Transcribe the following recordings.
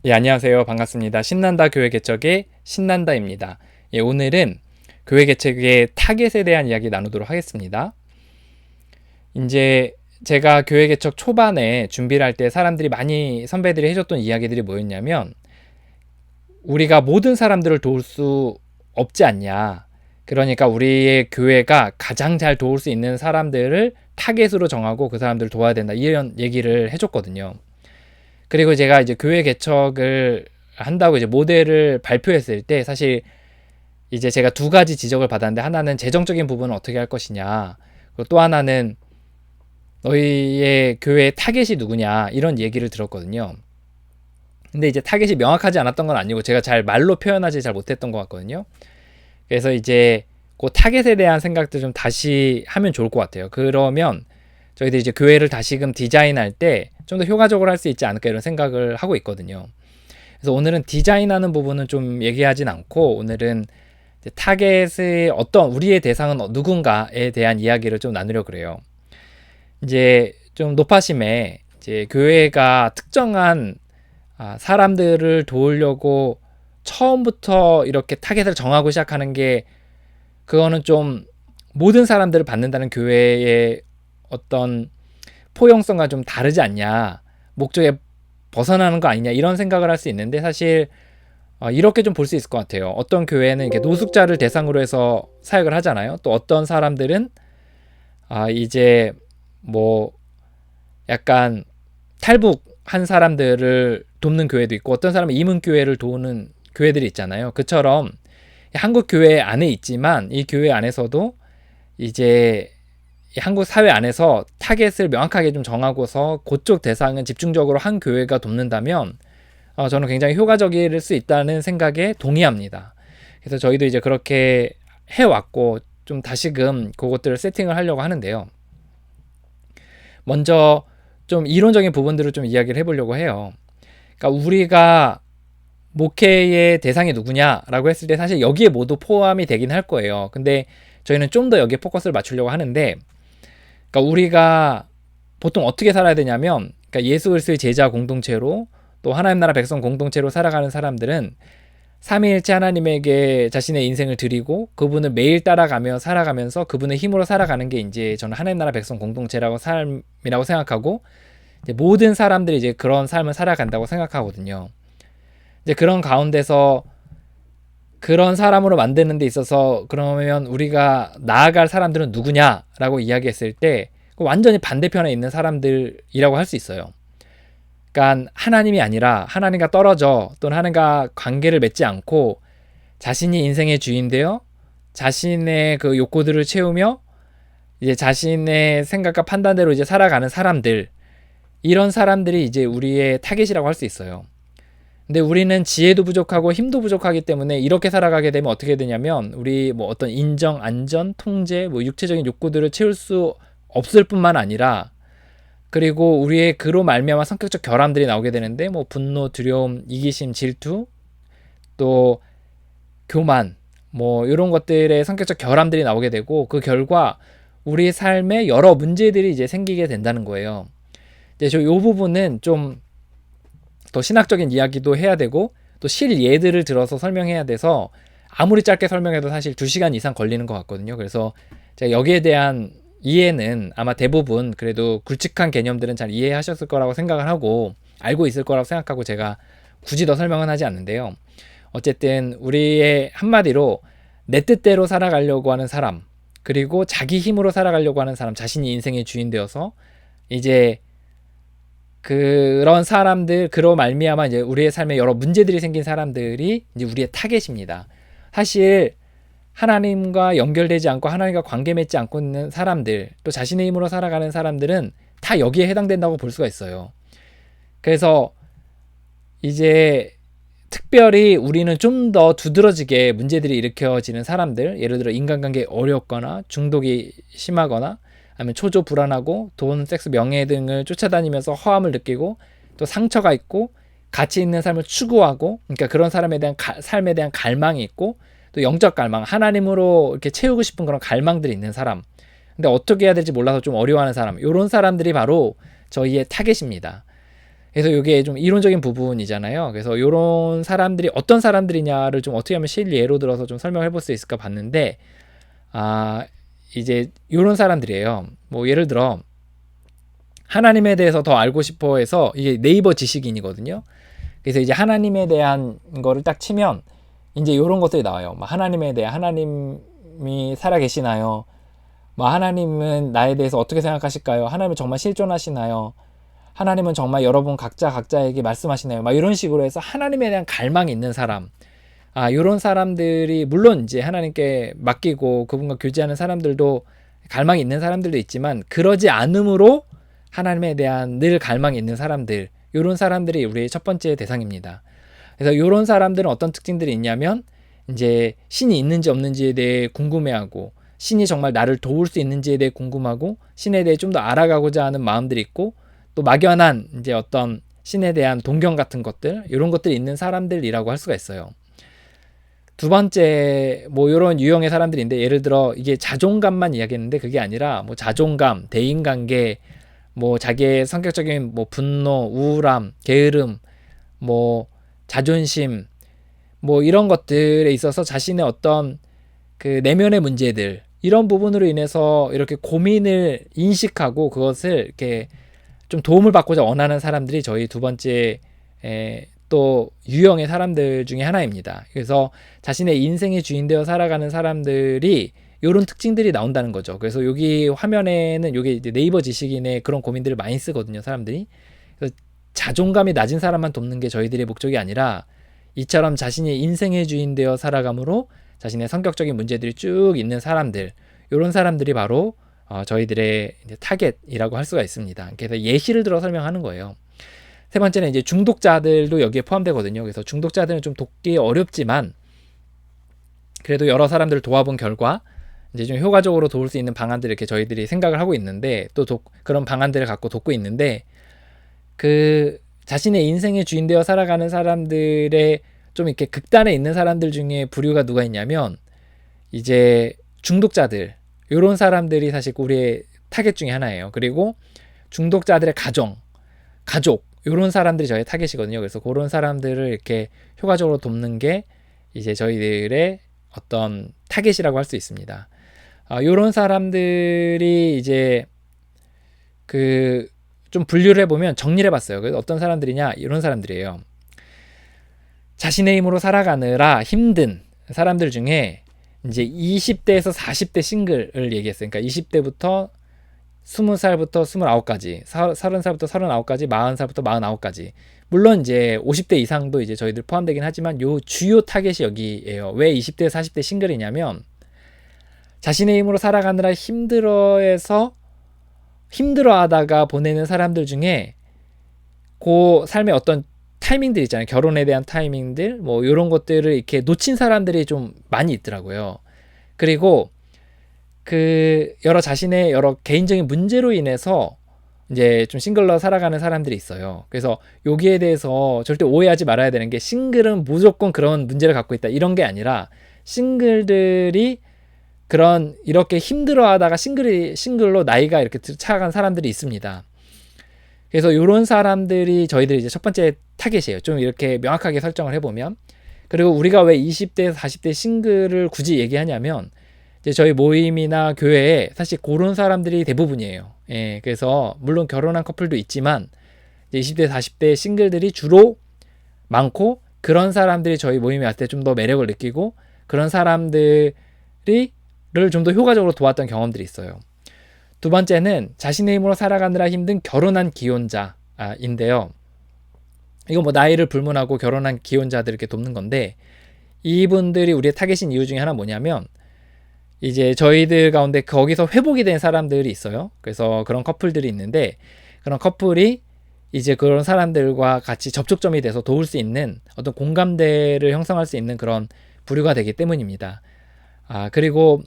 예, 안녕하세요. 반갑습니다. 신난다 교회 개척의 신난다입니다. 예, 오늘은 교회 개척의 타겟에 대한 이야기 나누도록 하겠습니다. 이제 제가 교회 개척 초반에 준비를 할 때 사람들이 많이 선배들이 해줬던 이야기들이 뭐였냐면, 우리가 모든 사람들을 도울 수 없지 않냐. 그러니까 우리의 교회가 가장 잘 도울 수 있는 사람들을 타겟으로 정하고 그 사람들을 도와야 된다. 이런 얘기를 해줬거든요. 그리고 제가 이제 교회 개척을 한다고 이제 모델을 발표했을 때 사실 이제 제가 두 가지 지적을 받았는데, 하나는 재정적인 부분은 어떻게 할 것이냐, 그리고 또 하나는 너희의 교회의 타겟이 누구냐, 이런 얘기를 들었거든요. 근데 이제 타겟이 명확하지 않았던 건 아니고 제가 잘 말로 표현하지 잘 못했던 것 같거든요. 그래서 이제 그 타겟에 대한 생각도 좀 다시 하면 좋을 것 같아요. 그러면 저희들이 이제 교회를 다시금 디자인할 때 좀 더 효과적으로 할 수 있지 않을까, 이런 생각을 하고 있거든요. 그래서 오늘은 디자인하는 부분은 좀 얘기하진 않고, 오늘은 타겟의 어떤 우리의 대상은 누군가에 대한 이야기를 좀 나누려고 그래요. 이제 좀 높아심에 이제 교회가 특정한 사람들을 도우려고 처음부터 이렇게 타겟을 정하고 시작하는 게, 그거는 좀 모든 사람들을 받는다는 교회의 어떤 포용성과 좀 다르지 않냐, 목적에 벗어나는 거 아니냐, 이런 생각을 할 수 있는데, 사실 이렇게 좀 볼 수 있을 것 같아요. 어떤 교회는 이렇게 노숙자를 대상으로 해서 사역을 하잖아요. 또 어떤 사람들은 이제 뭐 약간 탈북한 사람들을 돕는 교회도 있고, 어떤 사람은 이민교회를 도우는 교회들이 있잖아요. 그처럼 한국 교회 안에 있지만 이 교회 안에서도 이제 한국 사회 안에서 타겟을 명확하게 좀 정하고서 그쪽 대상은 집중적으로 한 교회가 돕는다면 저는 굉장히 효과적일 수 있다는 생각에 동의합니다. 그래서 저희도 이제 그렇게 해왔고, 좀 다시금 그것들을 세팅을 하려고 하는데요. 먼저 좀 이론적인 부분들을 좀 이야기를 해보려고 해요. 그러니까 우리가 목회의 대상이 누구냐라고 했을 때 사실 여기에 모두 포함이 되긴 할 거예요. 근데 저희는 좀 더 여기에 포커스를 맞추려고 하는데, 그러니까 우리가 보통 어떻게 살아야 되냐면, 그러니까 예수 그리스도의 제자 공동체로, 또 하나님 나라 백성 공동체로 살아가는 사람들은 삼위일체 하나님에게 자신의 인생을 드리고 그분을 매일 따라가며 살아가면서 그분의 힘으로 살아가는 게 이제 저는 하나님 나라 백성 공동체라고 삶이라고 생각하고, 이제 모든 사람들이 이제 그런 삶을 살아간다고 생각하거든요. 이제 그런 가운데서 그런 사람으로 만드는 데 있어서, 그러면 우리가 나아갈 사람들은 누구냐라고 이야기했을 때 완전히 반대편에 있는 사람들이라고 할 수 있어요. 그러니까 하나님이 아니라 하나님과 떨어져, 또는 하나님과 관계를 맺지 않고 자신이 인생의 주인 되어 자신의 그 욕구들을 채우며 이제 자신의 생각과 판단대로 이제 살아가는 사람들, 이런 사람들이 이제 우리의 타겟이라고 할 수 있어요. 근데 우리는 지혜도 부족하고 힘도 부족하기 때문에 이렇게 살아가게 되면 어떻게 되냐면, 우리 뭐 어떤 인정, 안전, 통제, 뭐 육체적인 욕구들을 채울 수 없을 뿐만 아니라, 그리고 우리의 그로 말미암아 성격적 결함들이 나오게 되는데, 뭐 분노, 두려움, 이기심, 질투, 또 교만, 뭐 이런 것들의 성격적 결함들이 나오게 되고, 그 결과 우리 삶에 여러 문제들이 이제 생기게 된다는 거예요. 이제 저 요 부분은 좀 더 신학적인 이야기도 해야 되고, 또 실예들을 들어서 설명해야 돼서 아무리 짧게 설명해도 사실 2시간 이상 걸리는 것 같거든요. 그래서 제가 여기에 대한 이해는 아마 대부분 그래도 굵직한 개념들은 잘 이해하셨을 거라고 생각을 하고, 알고 있을 거라고 생각하고 제가 굳이 더 설명은 하지 않는데요. 어쨌든 우리의 한마디로 내 뜻대로 살아가려고 하는 사람, 그리고 자기 힘으로 살아가려고 하는 사람, 자신이 인생의 주인 되어서 이제 그런 사람들, 그로 말미암아 이제 우리의 삶에 여러 문제들이 생긴 사람들이 이제 우리의 타겟입니다. 사실 하나님과 연결되지 않고 하나님과 관계 맺지 않고 있는 사람들, 또 자신의 힘으로 살아가는 사람들은 다 여기에 해당된다고 볼 수가 있어요. 그래서 이제 특별히 우리는 좀 더 두드러지게 문제들이 일으켜지는 사람들, 예를 들어 인간관계 어렵거나 중독이 심하거나, 아니면 초조 불안하고 돈, 섹스, 명예 등을 쫓아다니면서 허함을 느끼고, 또 상처가 있고 가치 있는 삶을 추구하고, 그러니까 그런 사람에 대한 삶에 대한 갈망이 있고, 또 영적 갈망, 하나님으로 이렇게 채우고 싶은 그런 갈망들이 있는 사람, 근데 어떻게 해야 될지 몰라서 좀 어려워하는 사람, 이런 사람들이 바로 저희의 타겟입니다. 그래서 이게 좀 이론적인 부분이잖아요. 그래서 이런 사람들이 어떤 사람들이냐를 좀 어떻게 하면 실예로 들어서 좀 설명해 볼 수 있을까 봤는데, 이제 이런 사람들이에요. 뭐 예를 들어 하나님에 대해서 더 알고 싶어 해서, 이게 네이버 지식인이거든요. 그래서 이제 하나님에 대한 거를 딱 치면 이제 이런 것들이 나와요. 뭐 하나님에 대해, 하나님이 살아 계시나요? 뭐 하나님은 나에 대해서 어떻게 생각하실까요? 하나님은 정말 실존하시나요? 하나님은 정말 여러분 각자에게 말씀하시나요? 막 이런 식으로 해서 하나님에 대한 갈망이 있는 사람, 이런 사람들이, 물론 이제 하나님께 맡기고 그분과 교제하는 사람들도 갈망이 있는 사람들도 있지만, 그러지 않음으로 하나님에 대한 늘 갈망이 있는 사람들, 이런 사람들이 우리의 첫 번째 대상입니다. 그래서 이런 사람들은 어떤 특징들이 있냐면, 이제 신이 있는지 없는지에 대해 궁금해하고, 신이 정말 나를 도울 수 있는지에 대해 궁금하고, 신에 대해 좀 더 알아가고자 하는 마음들이 있고, 또 막연한 이제 어떤 신에 대한 동경 같은 것들, 이런 것들이 있는 사람들이라고 할 수가 있어요. 두 번째, 뭐 이런 유형의 사람들인데, 예를 들어 이게 자존감만 이야기했는데 그게 아니라 뭐 자존감, 대인관계, 뭐 자기의 성격적인 뭐 분노, 우울함, 게으름, 뭐 자존심, 뭐 이런 것들에 있어서 자신의 어떤 그 내면의 문제들, 이런 부분으로 인해서 이렇게 고민을 인식하고 그것을 이렇게 좀 도움을 받고자 원하는 사람들이 저희 두 번째 또 유형의 사람들 중에 하나입니다. 그래서 자신의 인생의 주인 되어 살아가는 사람들이 이런 특징들이 나온다는 거죠. 그래서 여기 화면에는 여기 이제 네이버 지식인의 그런 고민들을 많이 쓰거든요, 사람들이. 그래서 자존감이 낮은 사람만 돕는 게 저희들의 목적이 아니라, 이처럼 자신이 인생의 주인 되어 살아감으로 자신의 성격적인 문제들이 쭉 있는 사람들, 이런 사람들이 바로 저희들의 이제 타겟이라고 할 수가 있습니다. 그래서 예시를 들어 설명하는 거예요. 세 번째는 이제 중독자들도 여기에 포함되거든요. 그래서 중독자들은 좀 돕기 어렵지만, 그래도 여러 사람들을 도와본 결과 이제 좀 효과적으로 도울 수 있는 방안들을 이렇게 저희들이 생각을 하고 있는데, 또 그런 방안들을 갖고 돕고 있는데, 그 자신의 인생의 주인 되어 살아가는 사람들의 좀 이렇게 극단에 있는 사람들 중에 부류가 누가 있냐면, 이제 중독자들, 이런 사람들이 사실 우리의 타겟 중에 하나예요. 그리고 중독자들의 가족, 이런 사람들이 저희 타겟이거든요. 그래서 그런 사람들을 이렇게 효과적으로 돕는 게 이제 저희들의 어떤 타겟이라고 할 수 있습니다. 이런 사람들이 이제 그 좀 분류를 해보면 정리를 해봤어요. 그래서 어떤 사람들이냐, 이런 사람들이에요. 자신의 힘으로 살아가느라 힘든 사람들 중에 이제 20대에서 40대 싱글을 얘기했어요. 그러니까 20대부터 20살부터 29까지, 30살부터 39까지, 40살부터 49까지. 물론 이제 50대 이상도 이제 저희들 포함되긴 하지만, 요 주요 타겟이 여기에요. 왜 20대, 40대 싱글이냐면, 자신의 힘으로 살아가느라 힘들어하다가 보내는 사람들 중에 그 삶의 어떤 타이밍들 있잖아요. 결혼에 대한 타이밍들, 뭐 이런 것들을 이렇게 놓친 사람들이 좀 많이 있더라고요. 그리고 그 자신의 여러 개인적인 문제로 인해서 이제 좀 싱글로 살아가는 사람들이 있어요. 그래서 여기에 대해서 절대 오해하지 말아야 되는 게, 싱글은 무조건 그런 문제를 갖고 있다, 이런 게 아니라, 싱글들이 그런 이렇게 힘들어하다가 싱글로 나이가 이렇게 차간 사람들이 있습니다. 그래서 이런 사람들이 저희들이 이제 첫 번째 타겟이에요. 좀 이렇게 명확하게 설정을 해보면. 그리고 우리가 왜 20대, 40대 싱글을 굳이 얘기하냐면, 이제 저희 모임이나 교회에 사실 그런 사람들이 대부분이에요. 예, 그래서 물론 결혼한 커플도 있지만, 이제 20대, 40대 싱글들이 주로 많고, 그런 사람들이 저희 모임에 왔을 때 좀 더 매력을 느끼고, 그런 사람들을 좀 더 효과적으로 도왔던 경험들이 있어요. 두 번째는 자신의 힘으로 살아가느라 힘든 결혼한 기혼자인데요. 이거 뭐 나이를 불문하고 결혼한 기혼자들 이렇게 돕는 건데, 이분들이 우리의 타겟인 이유 중에 하나 뭐냐면, 이제 저희들 가운데 거기서 회복이 된 사람들이 있어요. 그래서 그런 커플들이 있는데, 그런 커플이 이제 그런 사람들과 같이 접촉점이 돼서 도울 수 있는 어떤 공감대를 형성할 수 있는 그런 부류가 되기 때문입니다. 그리고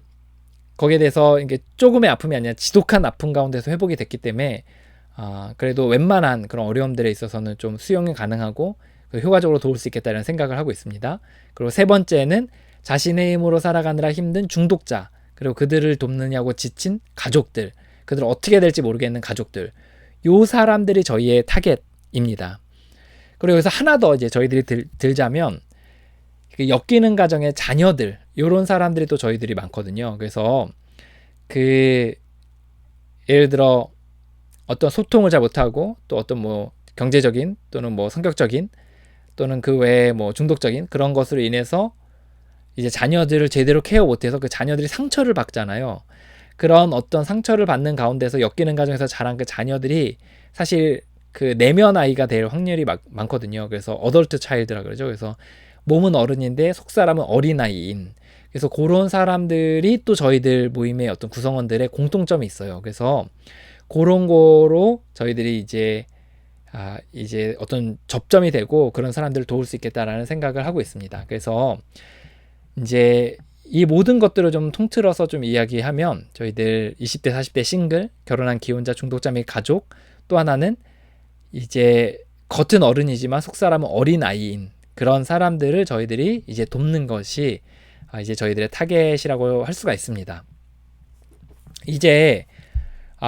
거기에 대해서 이게 조금의 아픔이 아니라 지독한 아픔 가운데서 회복이 됐기 때문에, 그래도 웬만한 그런 어려움들에 있어서는 좀 수용이 가능하고 효과적으로 도울 수 있겠다는 생각을 하고 있습니다. 그리고 세 번째는 자신의 힘으로 살아가느라 힘든 중독자, 그리고 그들을 돕느냐고 지친 가족들, 그들을 어떻게 될지 모르겠는 가족들, 요 사람들이 저희의 타겟 입니다. 그리고 여기서 하나 더 이제 저희들이 들자면 엮이는 가정의 자녀들 이런 사람들이 또 저희들이 많거든요. 그래서 그 예를 들어 어떤 소통을 잘 못하고 또 어떤 뭐 경제적인 또는 뭐 성격적인 또는 그 외에 뭐 중독적인 그런 것으로 인해서 이제 자녀들을 제대로 케어 못해서 그 자녀들이 상처를 받잖아요. 그런 어떤 상처를 받는 가운데서 엮이는 가정에서 자란 그 자녀들이 사실 그 내면 아이가 될 확률이 많거든요. 그래서 어덜트 차일드라 그러죠. 그래서 몸은 어른인데 속사람은 어린아이인. 그래서 그런 사람들이 또 저희들 모임의 어떤 구성원들의 공통점이 있어요. 그래서 그런 거로 저희들이 이제 어떤 접점이 되고 그런 사람들을 도울 수 있겠다라는 생각을 하고 있습니다. 그래서 이제 이 모든 것들을 좀 통틀어서 좀 이야기하면 저희들 20대, 40대 싱글, 결혼한 기혼자, 중독자 및 가족, 또 하나는 이제 겉은 어른이지만 속사람은 어린아이인 그런 사람들을 저희들이 이제 돕는 것이 이제 저희들의 타겟이라고 할 수가 있습니다. 이제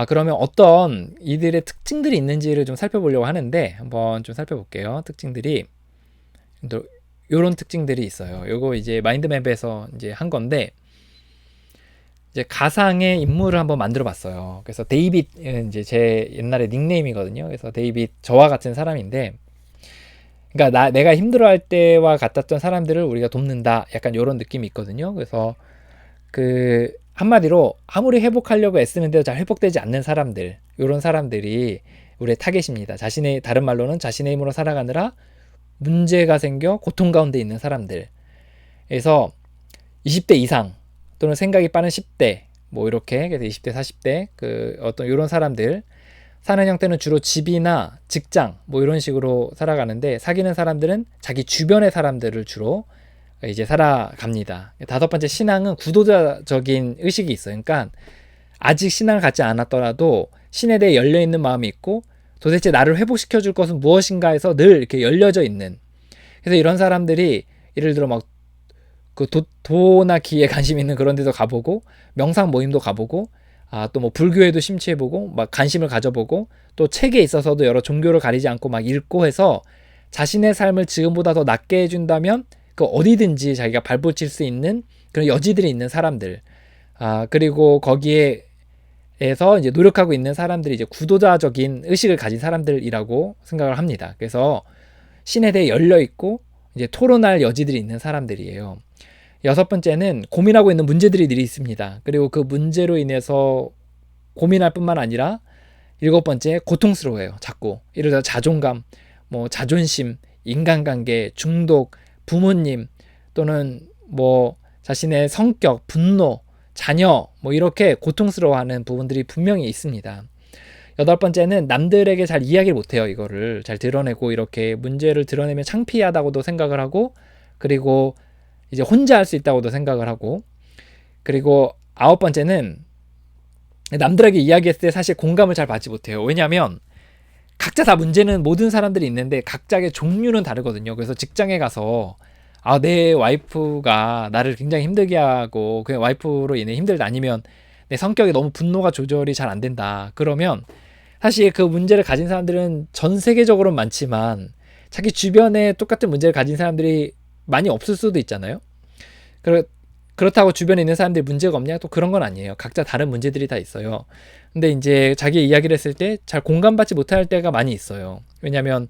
그러면 어떤 이들의 특징들이 있는지를 좀 살펴보려고 하는데 한번 좀 살펴볼게요. 특징들이 요런 특징들이 있어요. 요거 이제 마인드맵에서 이제 한 건데 이제 가상의 인물을 한번 만들어 봤어요. 그래서 데이빗은 이제 제 옛날에 닉네임이거든요. 그래서 데이빗 저와 같은 사람인데 그러니까 내가 힘들어할 때와 같았던 사람들을 우리가 돕는다. 약간 요런 느낌이 있거든요. 그래서 그 한마디로 아무리 회복하려고 애쓰는데도 잘 회복되지 않는 사람들, 이런 사람들이 우리의 타겟입니다. 다른 말로는 자신의 힘으로 살아가느라 문제가 생겨 고통 가운데 있는 사람들. 그래서 20대 이상 또는 생각이 빠른 10대 뭐 이렇게 그래서 20대 40대 그 어떤 이런 사람들 사는 형태는 주로 집이나 직장 뭐 이런 식으로 살아가는데 사귀는 사람들은 자기 주변의 사람들을 주로 이제 살아갑니다. 5번째 신앙은 구도자적인 의식이 있어요. 그러니까 아직 신앙을 갖지 않았더라도 신에 대해 열려있는 마음이 있고 도대체 나를 회복시켜 줄 것은 무엇인가 해서 늘 이렇게 열려져 있는. 그래서 이런 사람들이 예를 들어 막 그 도나 기에 관심 있는 그런 데도 가보고 명상 모임도 가보고 또 뭐 불교에도 심취해보고 막 관심을 가져보고 또 책에 있어서도 여러 종교를 가리지 않고 막 읽고 해서 자신의 삶을 지금보다 더 낫게 해준다면 그 어디든지 자기가 발붙일 수 있는 그런 여지들이 있는 사람들 그리고 거기에서 이제 노력하고 있는 사람들이 이제 구도자적인 의식을 가진 사람들이라고 생각을 합니다. 그래서 신에 대해 열려 있고 이제 토론할 여지들이 있는 사람들이에요. 6번째는 고민하고 있는 문제들이 늘 있습니다. 그리고 그 문제로 인해서 고민할 뿐만 아니라 7번째 고통스러워요. 자꾸 예를 들어 자존감, 뭐 자존심, 인간관계, 중독, 부모님 또는 뭐 자신의 성격, 분노, 자녀 뭐 이렇게 고통스러워하는 부분들이 분명히 있습니다. 8번째는 남들에게 잘 이야기를 못해요. 이거를 잘 드러내고 이렇게 문제를 드러내면 창피하다고도 생각을 하고 그리고 이제 혼자 할 수 있다고도 생각을 하고 그리고 9번째는 남들에게 이야기했을 때 사실 공감을 잘 받지 못해요. 왜냐하면 각자 다 문제는 모든 사람들이 있는데 각자의 종류는 다르거든요. 그래서 직장에 가서 내 와이프가 나를 굉장히 힘들게 하고 그 와이프로 인해 힘들다 아니면 내 성격이 너무 분노가 조절이 잘 안 된다. 그러면 사실 그 문제를 가진 사람들은 전 세계적으로 많지만 자기 주변에 똑같은 문제를 가진 사람들이 많이 없을 수도 있잖아요. 그렇다고 주변에 있는 사람들이 문제가 없냐? 또 그런 건 아니에요. 각자 다른 문제들이 다 있어요. 근데 이제 자기 이야기를 했을 때 잘 공감받지 못할 때가 많이 있어요. 왜냐하면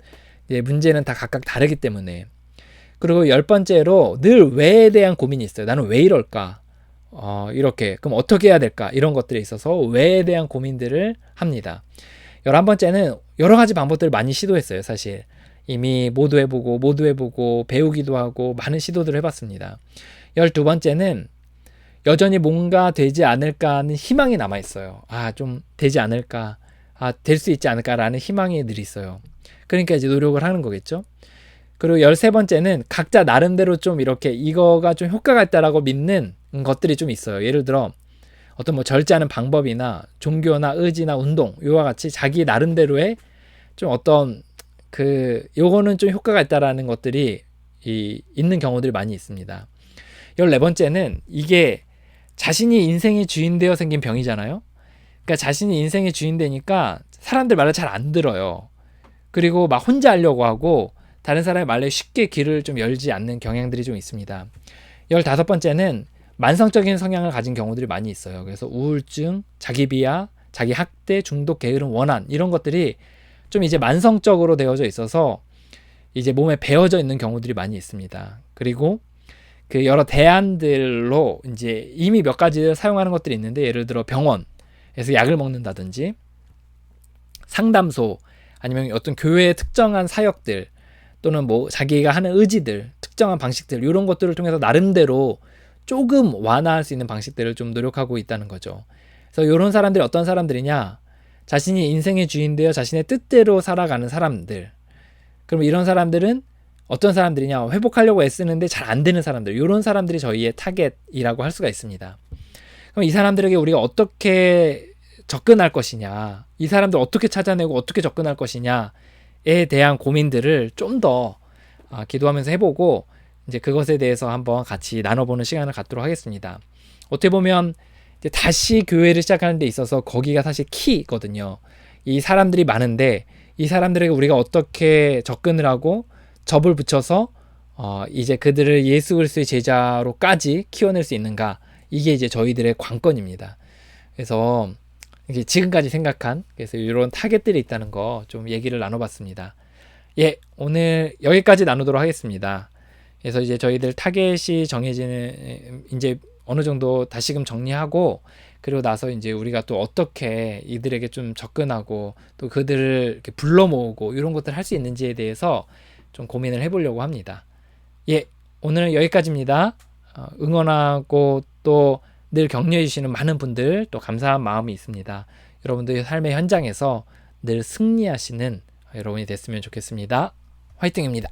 이제 문제는 다 각각 다르기 때문에. 그리고 10번째로 늘 왜에 대한 고민이 있어요. 나는 왜 이럴까? 이렇게 그럼 어떻게 해야 될까? 이런 것들에 있어서 왜에 대한 고민들을 합니다. 11번째는 여러 가지 방법들을 많이 시도했어요. 사실 이미 모두 해보고 배우기도 하고 많은 시도들을 해봤습니다. 12번째는 여전히 뭔가 되지 않을까 하는 희망이 남아있어요. 좀 되지 않을까, 될 수 있지 않을까라는 희망이 늘 있어요. 그러니까 이제 노력을 하는 거겠죠. 그리고 13번째는 각자 나름대로 좀 이렇게 이거가 좀 효과가 있다라고 믿는 것들이 좀 있어요. 예를 들어 어떤 뭐 절제하는 방법이나 종교나 의지나 운동 이와 같이 자기 나름대로의 좀 어떤 요거는 좀 효과가 있다라는 것들이 있는 경우들이 많이 있습니다. 14번째는 이게 자신이 인생의 주인 되어 생긴 병이잖아요. 그러니까 자신이 인생의 주인 되니까 사람들 말을 잘 안 들어요. 그리고 막 혼자 하려고 하고 다른 사람의 말에 쉽게 귀를 좀 열지 않는 경향들이 좀 있습니다. 15번째는 만성적인 성향을 가진 경우들이 많이 있어요. 그래서 우울증, 자기 비하, 자기 학대, 중독, 게으름, 원한 이런 것들이 좀 이제 만성적으로 되어져 있어서 이제 몸에 배어져 있는 경우들이 많이 있습니다. 그리고 그 여러 대안들로 이제 이미 몇 가지를 사용하는 것들이 있는데, 예를 들어 병원에서 약을 먹는다든지 상담소, 아니면 어떤 교회의 특정한 사역들, 또는 뭐 자기가 하는 의지들, 특정한 방식들, 이런 것들을 통해서 나름대로 조금 완화할 수 있는 방식들을 좀 노력하고 있다는 거죠. 그래서 이런 사람들이 어떤 사람들이냐, 자신이 인생의 주인되어 자신의 뜻대로 살아가는 사람들. 그럼 이런 사람들은 어떤 사람들이냐, 회복하려고 애쓰는데 잘 안 되는 사람들, 이런 사람들이 저희의 타겟이라고 할 수가 있습니다. 그럼 이 사람들에게 우리가 어떻게 접근할 것이냐, 이 사람들 어떻게 찾아내고 어떻게 접근할 것이냐에 대한 고민들을 좀 더 기도하면서 해보고, 이제 그것에 대해서 한번 같이 나눠보는 시간을 갖도록 하겠습니다. 어떻게 보면 이제 다시 교회를 시작하는 데 있어서 거기가 사실 키거든요. 이 사람들이 많은데 이 사람들에게 우리가 어떻게 접근을 하고 접을 붙여서 이제 그들을 예수 그리스도의 제자로까지 키워낼 수 있는가, 이게 이제 저희들의 관건입니다. 그래서 이게 지금까지 생각한, 그래서 이런 타겟들이 있다는 거 좀 얘기를 나눠봤습니다. 예, 오늘 여기까지 나누도록 하겠습니다. 그래서 이제 저희들 타겟이 정해지는, 이제 어느 정도 다시금 정리하고, 그리고 나서 이제 우리가 또 어떻게 이들에게 좀 접근하고 또 그들을 이렇게 불러 모으고 이런 것들을 할 수 있는지에 대해서 좀 고민을 해보려고 합니다. 예, 오늘은 여기까지입니다. 응원하고 또 늘 격려해 주시는 많은 분들, 또 감사한 마음이 있습니다. 여러분들의 삶의 현장에서 늘 승리하시는 여러분이 됐으면 좋겠습니다. 화이팅입니다.